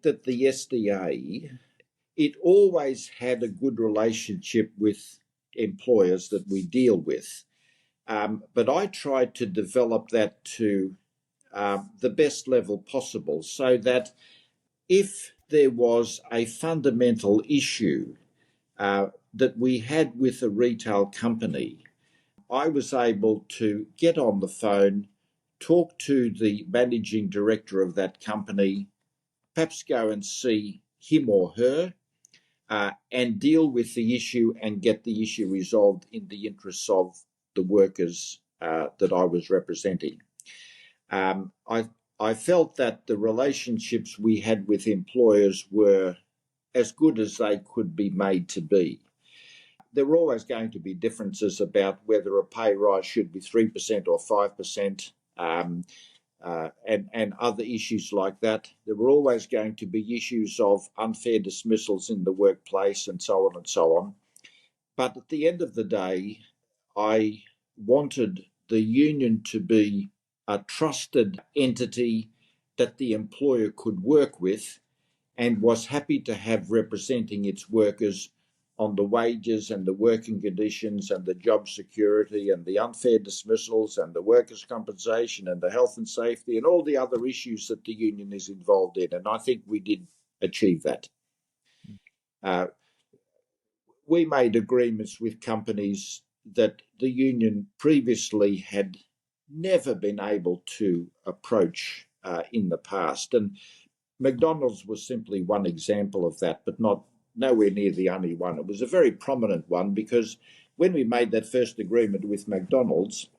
that the SDA, it always had a good relationship with employers that we deal with. But I tried to develop that to the best level possible so that if there was a fundamental issue that we had with a retail company, I was able to get on the phone, talk to the managing director of that company, perhaps go and see him or her, and deal with the issue and get the issue resolved in the interests of the workers that I was representing. I felt that the relationships we had with employers were as good as they could be made to be. There were always going to be differences about whether a pay rise should be 3% or 5%, and other issues like that. There were always going to be issues of unfair dismissals in the workplace and so on and so on. But at the end of the day, I wanted the union to be a trusted entity that the employer could work with and was happy to have representing its workers on the wages and the working conditions and the job security and the unfair dismissals and the workers' compensation and the health and safety and all the other issues that the union is involved in. And I think we did achieve that. We made agreements with companies that the union previously had never been able to approach in the past. And McDonald's was simply one example of that, but nowhere near the only one. It was a very prominent one because when we made that first agreement with McDonald's,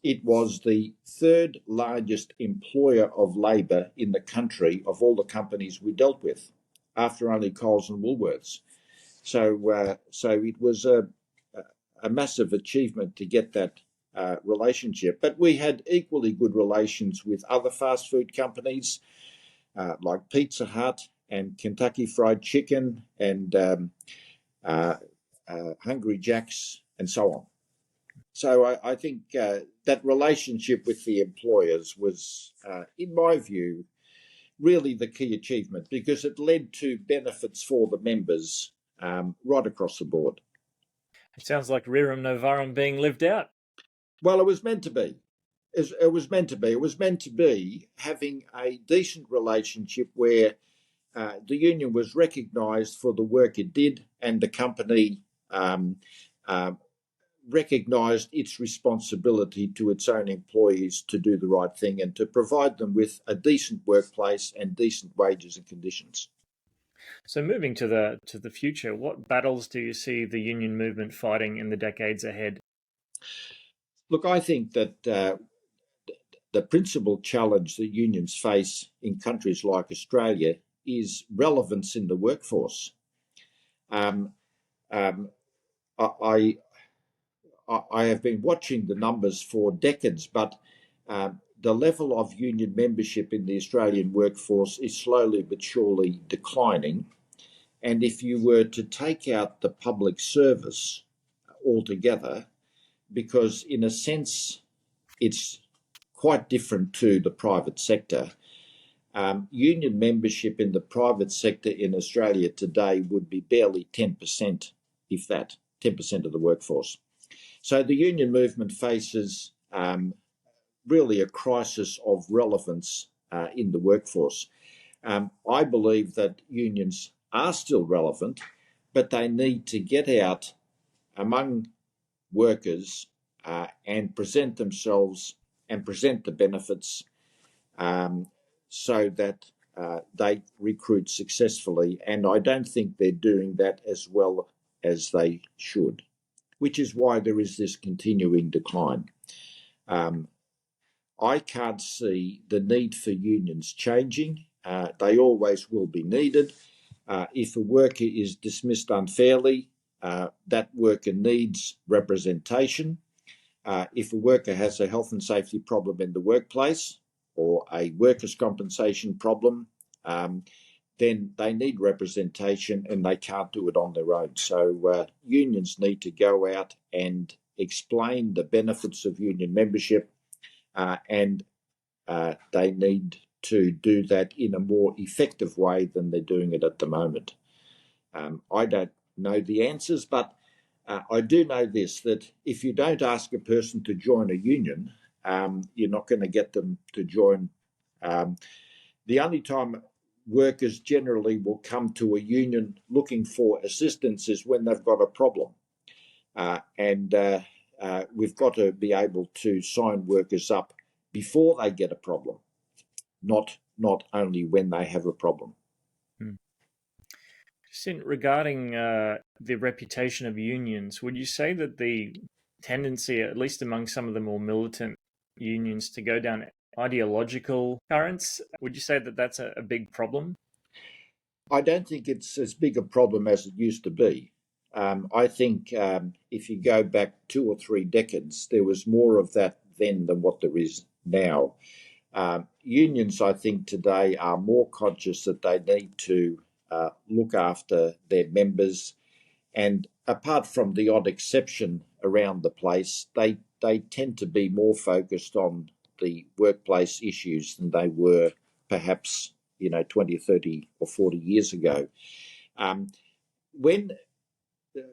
it was the third largest employer of labour in the country of all the companies we dealt with, after only Coles and Woolworths. So it was a massive achievement to get that relationship. But we had equally good relations with other fast food companies like Pizza Hut and Kentucky Fried Chicken and Hungry Jack's and so on. So I think that relationship with the employers was, in my view, really the key achievement because it led to benefits for the members right across the board. It sounds like Rerum Novarum being lived out. Well, it was meant to be. It was meant to be. It was meant to be having a decent relationship where the union was recognised for the work it did, and the company recognised its responsibility to its own employees to do the right thing and to provide them with a decent workplace and decent wages and conditions. So moving to the future, what battles do you see the union movement fighting in the decades ahead? Look, I think that the principal challenge that unions face in countries like Australia is relevance in the workforce. Um, um, I have been watching the numbers for decades, but the level of union membership in the Australian workforce is slowly but surely declining. And if you were to take out the public service altogether, because in a sense it's quite different to the private sector, union membership in the private sector in Australia today would be barely 10%, if that, 10% of the workforce. So the union movement faces really a crisis of relevance in the workforce. I believe that unions are still relevant, but they need to get out among workers and present themselves and present the benefits so that they recruit successfully. And I don't think they're doing that as well as they should, which is why there is this continuing decline. I can't see the need for unions changing. They always will be needed. If a worker is dismissed unfairly, that worker needs representation. If a worker has a health and safety problem in the workplace or a workers' compensation problem, then they need representation and they can't do it on their own. So unions need to go out and explain the benefits of union membership, and they need to do that in a more effective way than they're doing it at the moment. I don't know the answers, but I do know this, that if you don't ask a person to join a union, you're not going to get them to join. The only time workers generally will come to a union looking for assistance is when they've got a problem. And we've got to be able to sign workers up before they get a problem, not only when they have a problem. Regarding the reputation of unions, would you say that the tendency, at least among some of the more militant unions, to go down ideological currents, would you say that that's a big problem? I don't think it's as big a problem as it used to be. I think if you go back 2 or 3 decades, there was more of that then than what there is now. Unions, I think, today are more conscious that they need to look after their members. And apart from the odd exception around the place, they tend to be more focused on the workplace issues than they were perhaps 20, 30 or 40 years ago. When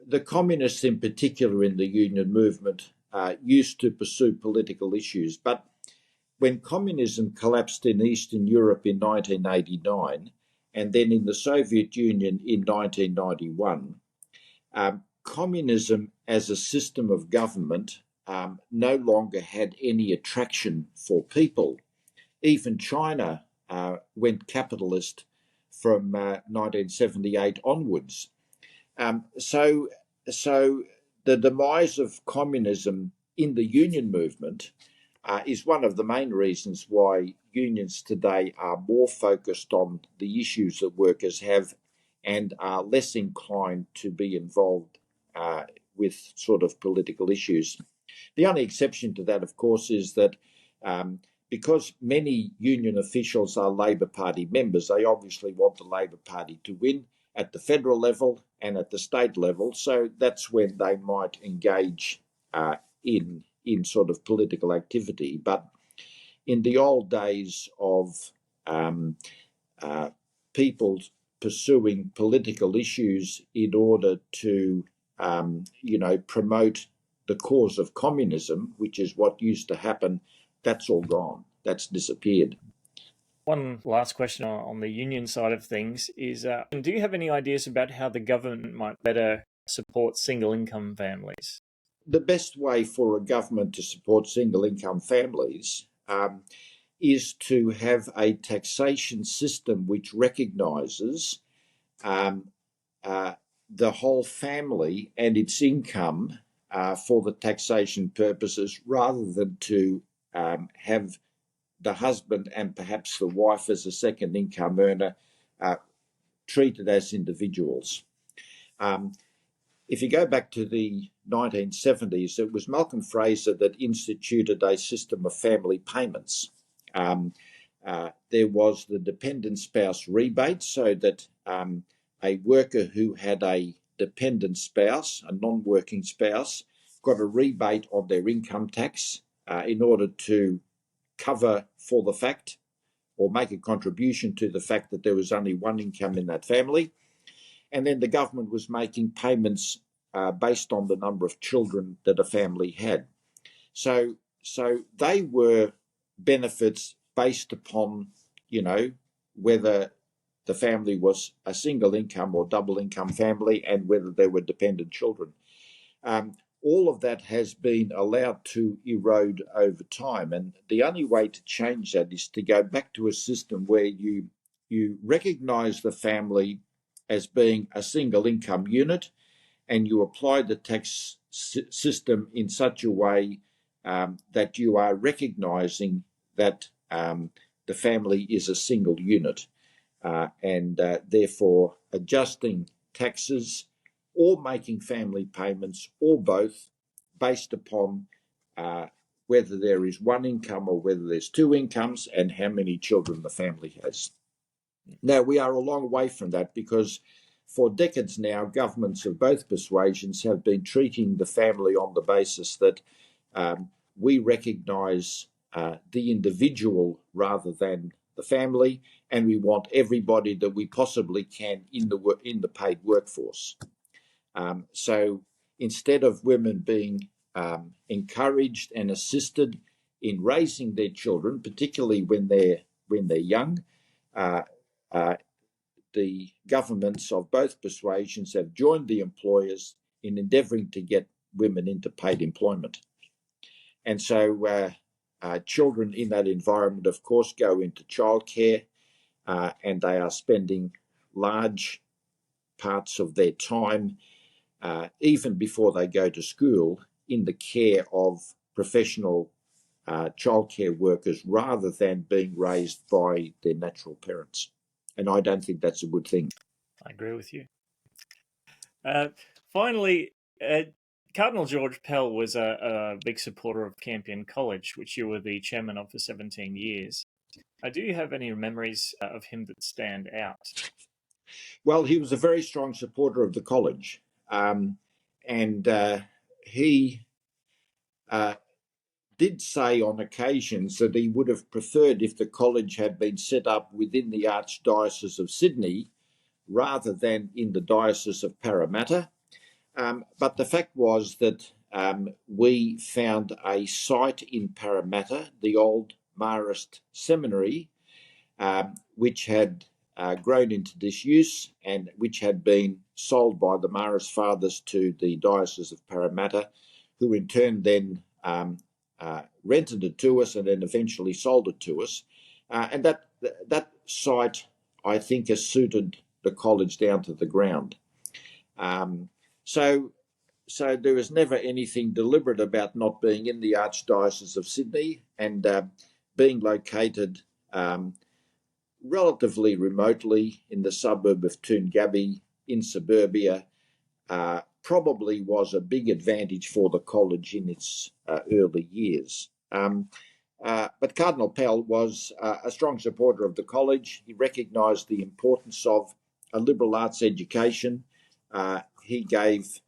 the communists in particular in the union movement used to pursue political issues, but when communism collapsed in Eastern Europe in 1989 and then in the Soviet Union in 1991, communism as a system of government no longer had any attraction for people. Even China went capitalist from 1978 onwards. So the demise of communism in the union movement is one of the main reasons why unions today are more focused on the issues that workers have and are less inclined to be involved with sort of political issues. The only exception to that, of course, is that because many union officials are Labor Party members, they obviously want the Labor Party to win at the federal level and at the state level. So that's when they might engage in sort of political activity. But in the old days of people pursuing political issues in order to, promote the cause of communism, which is what used to happen, that's all gone. That's disappeared. One last question on the union side of things is, do you have any ideas about how the government might better support single-income families? The best way for a government to support single-income families is to have a taxation system which recognises the whole family and its income for the taxation purposes, rather than to have the husband and perhaps the wife as a second income earner treated as individuals. If you go back to the 1970s, it was Malcolm Fraser that instituted a system of family payments. There was the dependent spouse rebate, so that a worker who had a dependent spouse, a non-working spouse, got a rebate on their income tax in order to cover for the fact or make a contribution to the fact that there was only one income in that family. And then the government was making payments based on the number of children that a family had. So they were benefits based upon, whether the family was a single income or double income family and whether there were dependent children. All of that has been allowed to erode over time. And the only way to change that is to go back to a system where you recognise the family as being a single income unit, and you apply the tax system in such a way that you are recognising that the family is a single unit, and therefore adjusting taxes or making family payments or both based upon whether there is one income or whether there's two incomes and how many children the family has. Now, we are a long way from that, because for decades now, governments of both persuasions have been treating the family on the basis that we recognise the individual rather than the family, and we want everybody that we possibly can in the paid workforce. So instead of women being encouraged and assisted in raising their children, particularly when they're young, the governments of both persuasions have joined the employers in endeavouring to get women into paid employment. And so children in that environment, of course, go into childcare, and they are spending large parts of their time, even before they go to school, in the care of professional childcare workers rather than being raised by their natural parents. And I don't think that's a good thing. I agree with you. Finally, Cardinal George Pell was a big supporter of Campion College, which you were the chairman of for 17 years. Do you have any memories of him that stand out? Well, he was a very strong supporter of the college, and he did say on occasions that he would have preferred if the college had been set up within the Archdiocese of Sydney rather than in the Diocese of Parramatta. But the fact was that we found a site in Parramatta, the old Marist Seminary, which had grown into disuse and which had been sold by the Marist Fathers to the Diocese of Parramatta, who in turn then rented it to us and then eventually sold it to us. And that site, I think, has suited the college down to the ground. So there was never anything deliberate about not being in the Archdiocese of Sydney, and being located relatively remotely in the suburb of Toongabbie in suburbia probably was a big advantage for the college in its early years. But Cardinal Pell was a strong supporter of the college. He recognised the importance of a liberal arts education. He gave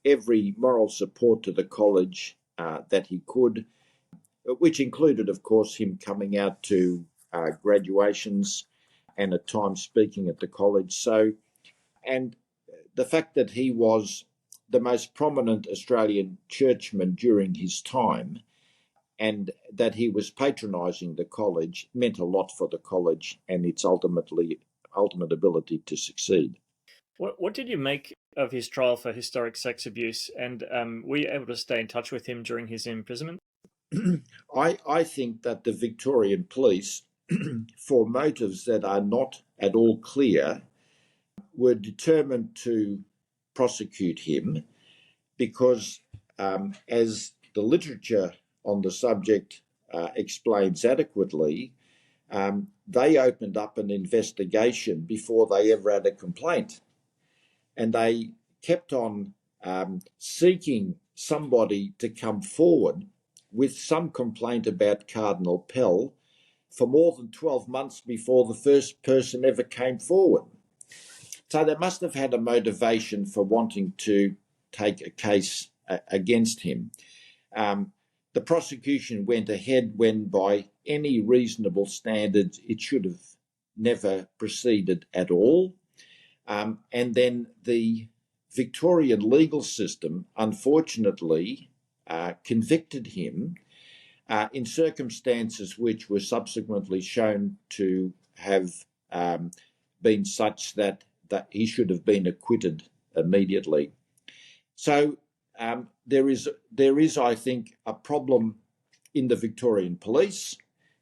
every moral support to the college that he could, which included, of course, him coming out to graduations and at times speaking at the college. And the fact that he was the most prominent Australian churchman during his time and that he was patronising the college meant a lot for the college and its ultimate ability to succeed. What did you make of his trial for historic sex abuse, and were you able to stay in touch with him during his imprisonment? I think that the Victorian police, for motives that are not at all clear, were determined to prosecute him because, as the literature on the subject explains adequately, they opened up an investigation before they ever had a complaint. And they kept on seeking somebody to come forward with some complaint about Cardinal Pell for more than 12 months before the first person ever came forward. So they must have had a motivation for wanting to take a case against him. The prosecution went ahead when, by any reasonable standards, it should have never proceeded at all. And then the Victorian legal system, unfortunately, convicted him in circumstances which were subsequently shown to have been such that he should have been acquitted immediately. So there is, I think, a problem in the Victorian police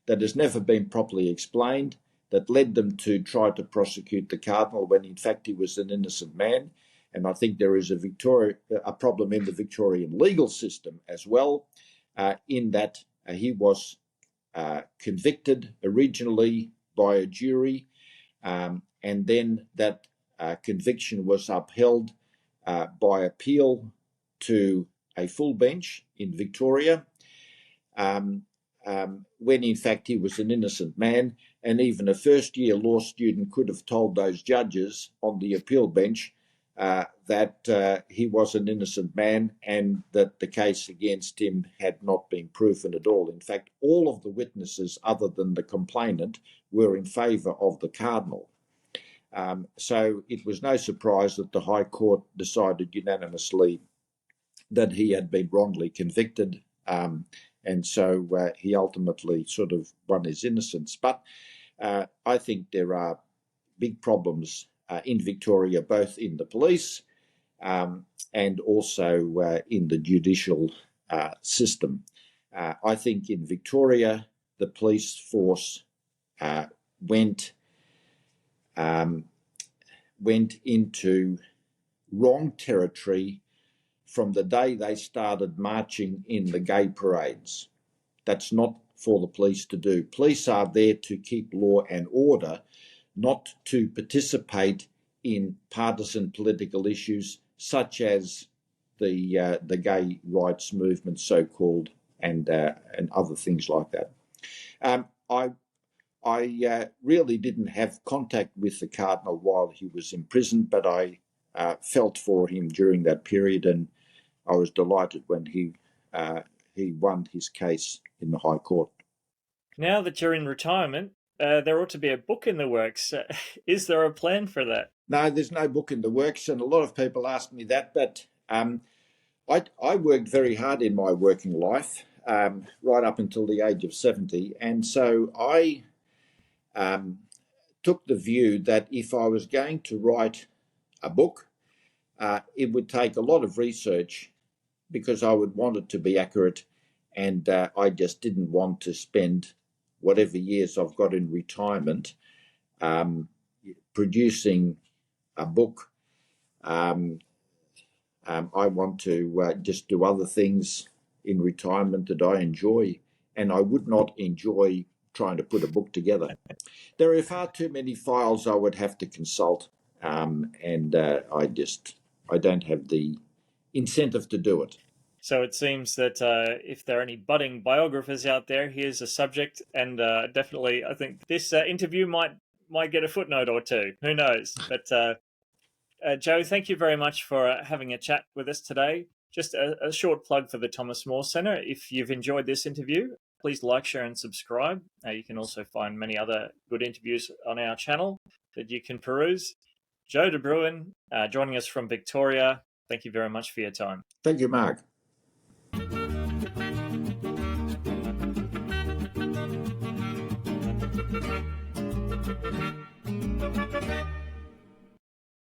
that has never been properly explained, that led them to try to prosecute the Cardinal when in fact he was an innocent man. And I think there is a problem in the Victorian legal system as well, in that he was convicted originally by a jury, and then that conviction was upheld by appeal to a full bench in Victoria, when in fact he was an innocent man. And even a first-year law student could have told those judges on the appeal bench that he was an innocent man and that the case against him had not been proven at all. In fact, all of the witnesses other than the complainant were in favour of the Cardinal. So it was no surprise that the High Court decided unanimously that he had been wrongly convicted, and so he ultimately sort of won his innocence. But I think there are big problems in Victoria, both in the police and also in the judicial system. I think in Victoria, the police force went into wrong territory from the day they started marching in the gay parades. That's not for the police to do. Police are there to keep law and order, not to participate in partisan political issues such as the gay rights movement, so-called, and other things like that. I really didn't have contact with the Cardinal while he was in prison, but I felt for him during that period, and I was delighted when he won his case in the High Court. Now that you're in retirement, there ought to be a book in the works. Is there a plan for that? No, there's no book in the works, and a lot of people ask me that, but I worked very hard in my working life, right up until the age of 70, and so I took the view that if I was going to write a book, it would take a lot of research because I would want it to be accurate, and I just didn't want to spend whatever years I've got in retirement producing a book. I want to just do other things in retirement that I enjoy, and I would not enjoy trying to put a book together. There are far too many files I would have to consult, and I don't have the incentive to do it. So it seems that if there are any budding biographers out there, here's a subject, and definitely I think this interview might get a footnote or two. Who knows? But Joe, thank you very much for having a chat with us today. Just a short plug for the Thomas More Centre. If you've enjoyed this interview, please like, share, and subscribe. You can also find many other good interviews on our channel that you can peruse. Joe de Bruyn, joining us from Victoria. Thank you very much for your time. Thank you, Mark.